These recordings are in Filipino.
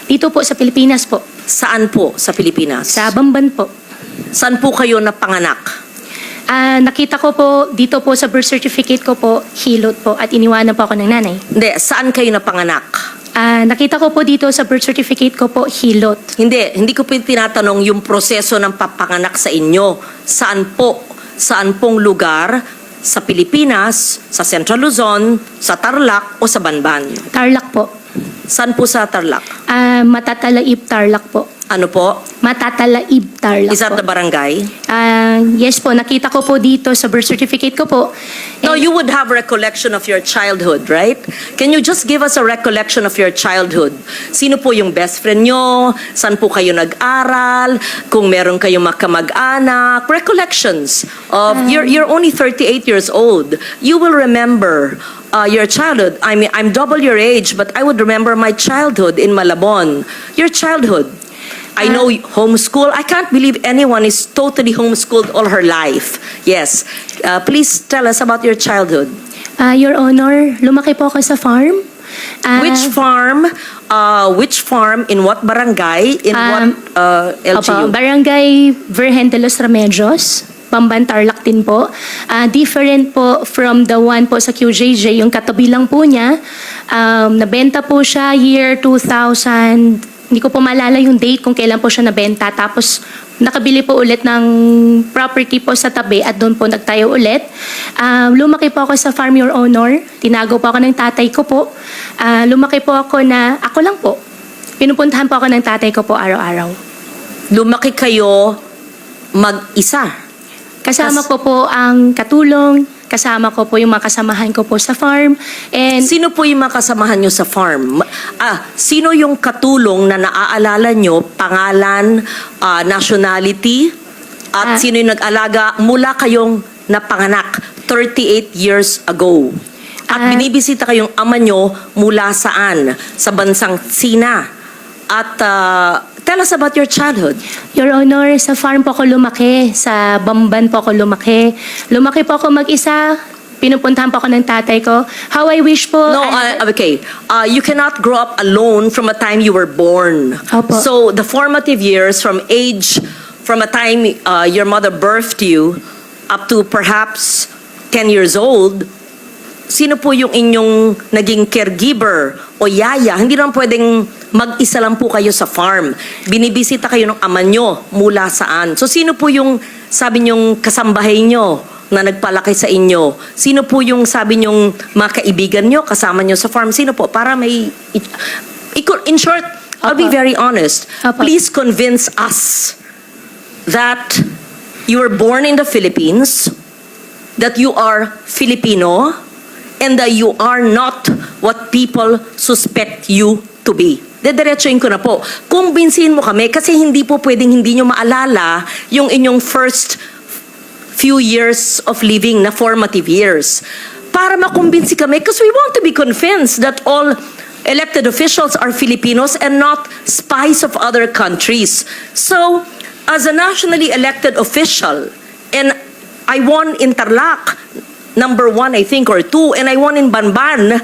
Dito po sa Pilipinas po. Saan po sa Pilipinas? Sa Bamban po. Saan po kayo napanganak? Nakita ko po dito po sa birth certificate ko po, Hilot po, at iniwanan po ako ng nanay. Hindi, saan kayo napanganak? Nakita ko po dito sa birth certificate ko po, Hilot. Hindi ko po tinatanong yung proseso ng papanganak sa inyo. Saan po? Saan pong lugar? Sa Pilipinas, sa Central Luzon, sa Tarlac o sa Banban? Tarlac po. Saan po sa Tarlac? Matatalaib Tarlac po. Ano po? Matatalaib Tarlac Is that po. the barangay? Yes po, nakita ko po dito sa birth certificate ko po. No, you would have recollection of your childhood, right? Can you just give us a recollection of your childhood? Sino po yung best friend nyo? Saan po kayo nag-aral? Kung meron kayong makamag-anak? Recollections of, you're only 38 years old. You will remember your childhood. I mean, I'm double your age, but I would remember my childhood in Malabon. Your childhood. I know homeschool. I can't believe anyone is totally homeschooled all her life. Yes. Please tell us about your childhood. Your Honor, lumaki po ako sa farm. Which farm? Which farm? In what barangay? In what LGU? Barangay Virgen de los Remedios, Bamban, Tarlac din po. Different po from the one po sa QJJ, yung katabi lang po niya. Nabenta po siya year 2000. Hindi ko po maalala yung date kung kailan po siya nabenta. Tapos nakabili po ulit ng property po sa tabi at doon po nagtayo ulit. Lumaki po ako sa farm, Your Honor. Tinago po ako ng tatay ko po. Lumaki po ako na, ako lang po. Pinupuntahan po ako ng tatay ko po araw-araw. Lumaki kayo mag-isa? Kasama ko po ang katulong, kasama ko po yung mga kasamahan ko po sa farm. And Sino po yung mga kasamahan nyo sa farm? Sino yung katulong na naaalala nyo, pangalan, nationality, at sino yung nag-alaga mula kayong napanganak 38 years ago? At binibisita kayong ama nyo mula saan? Sa bansang Sina. At tell us about your childhood. Your Honor, sa farm po ako lumaki, sa Bamban po ako lumaki. Lumaki po ako mag-isa, pinupuntahan po ako ng tatay ko. How I wish po... No, okay. You cannot grow up alone from a time you were born. Opo. So the formative years from a time your mother birthed you up to perhaps 10 years old, sino po yung inyong naging caregiver o yaya? Hindi naman pwedeng mag-isa lang po kayo sa farm. Binibisita kayo ng ama nyo mula saan? So sino po yung sabi nyong kasambahay nyo na nagpalaki sa inyo? Sino po yung sabi nyong mga kaibigan nyo, kasama nyo sa farm? Sino po? Para may... In short, I'll be Opo. very honest. Opo. Please convince us that you were born in the Philippines, that you are Filipino, and that you are not what people suspect you to be. Dediretsuin ko na po. Kumbinsihin mo kami kasi hindi po pwedeng hindi nyo maalala yung inyong first few years of living na formative years. Para makumbinsi kami because we want to be convinced that all elected officials are Filipinos and not spies of other countries. So, as a nationally elected official, and I won in Tarlac, number 1, I think, or 2, and I won in Banban.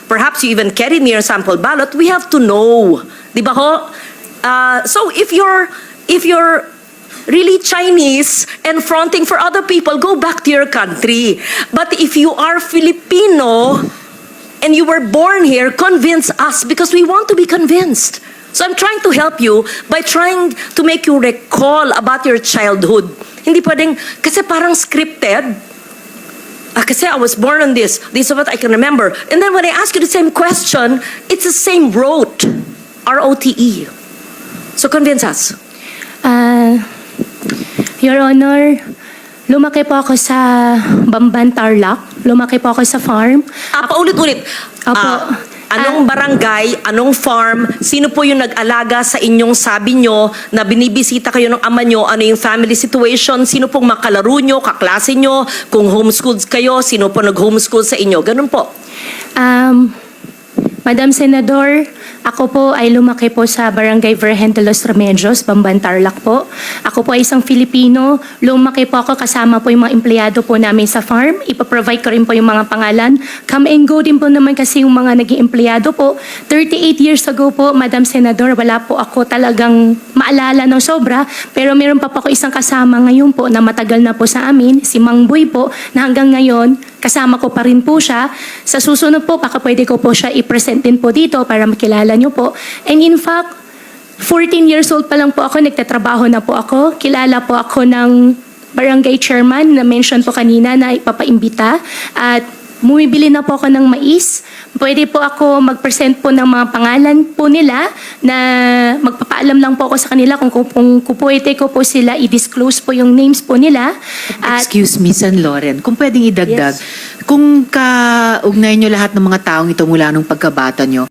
Perhaps you even carried me your sample ballot. We have to know, di ba ho? So if you're really Chinese and fronting for other people, go back to your country. But if you are Filipino and you were born here, convince us because we want to be convinced. So I'm trying to help you by trying to make you recall about your childhood. Hindi pwedeng, kasi parang scripted. Kasi I was born on this. This is what I can remember. And then when I ask you the same question, it's the same rote. R-O-T-E. So convince us. Your Honor, lumaki po ako sa Bamban, Tarlac. Lumaki po ako sa farm. Paulit-ulit. Opo. Anong barangay, anong farm, sino po yung nag-alaga sa inyong sabi nyo na binibisita kayo ng ama nyo, ano yung family situation, sino pong makalaro nyo, kaklase nyo, kung homeschooled kayo, sino po nag-homeschool sa inyo, ganun po. Madam Senador, ako po ay lumaki po sa Barangay Virgen de los Remedios, Bamban, Tarlac po. Ako po ay isang Filipino. Lumaki po ako kasama po yung mga empleyado po namin sa farm. Ipaprovide ko rin po yung mga pangalan. Come and go din po naman kasi yung mga naging empleyado po. 38 years ago po, Madam Senador, wala po ako talagang maalala ng sobra. Pero meron pa po ako isang kasama ngayon po na matagal na po sa amin, si Mang Boy po, na hanggang ngayon, kasama ko pa rin po siya. Sa susunod po, baka pwede ko po siya i-present din po dito para makilala niyo po. And in fact, 14 years old pa lang po ako, nagtatrabaho na po ako. Kilala po ako ng barangay chairman na mention po kanina na ipapaimbita. At bumibili na po ako ng mais. Pwede po ako mag-present po ng mga pangalan po nila na magpapaalam lang po ako sa kanila kung pwede ko po sila i-disclose po yung names po nila. At Excuse me, San Loren, kung pwedeng idagdag, Yes. kung kaugnay nyo lahat ng mga taong ito mula nung pagkabata nyo,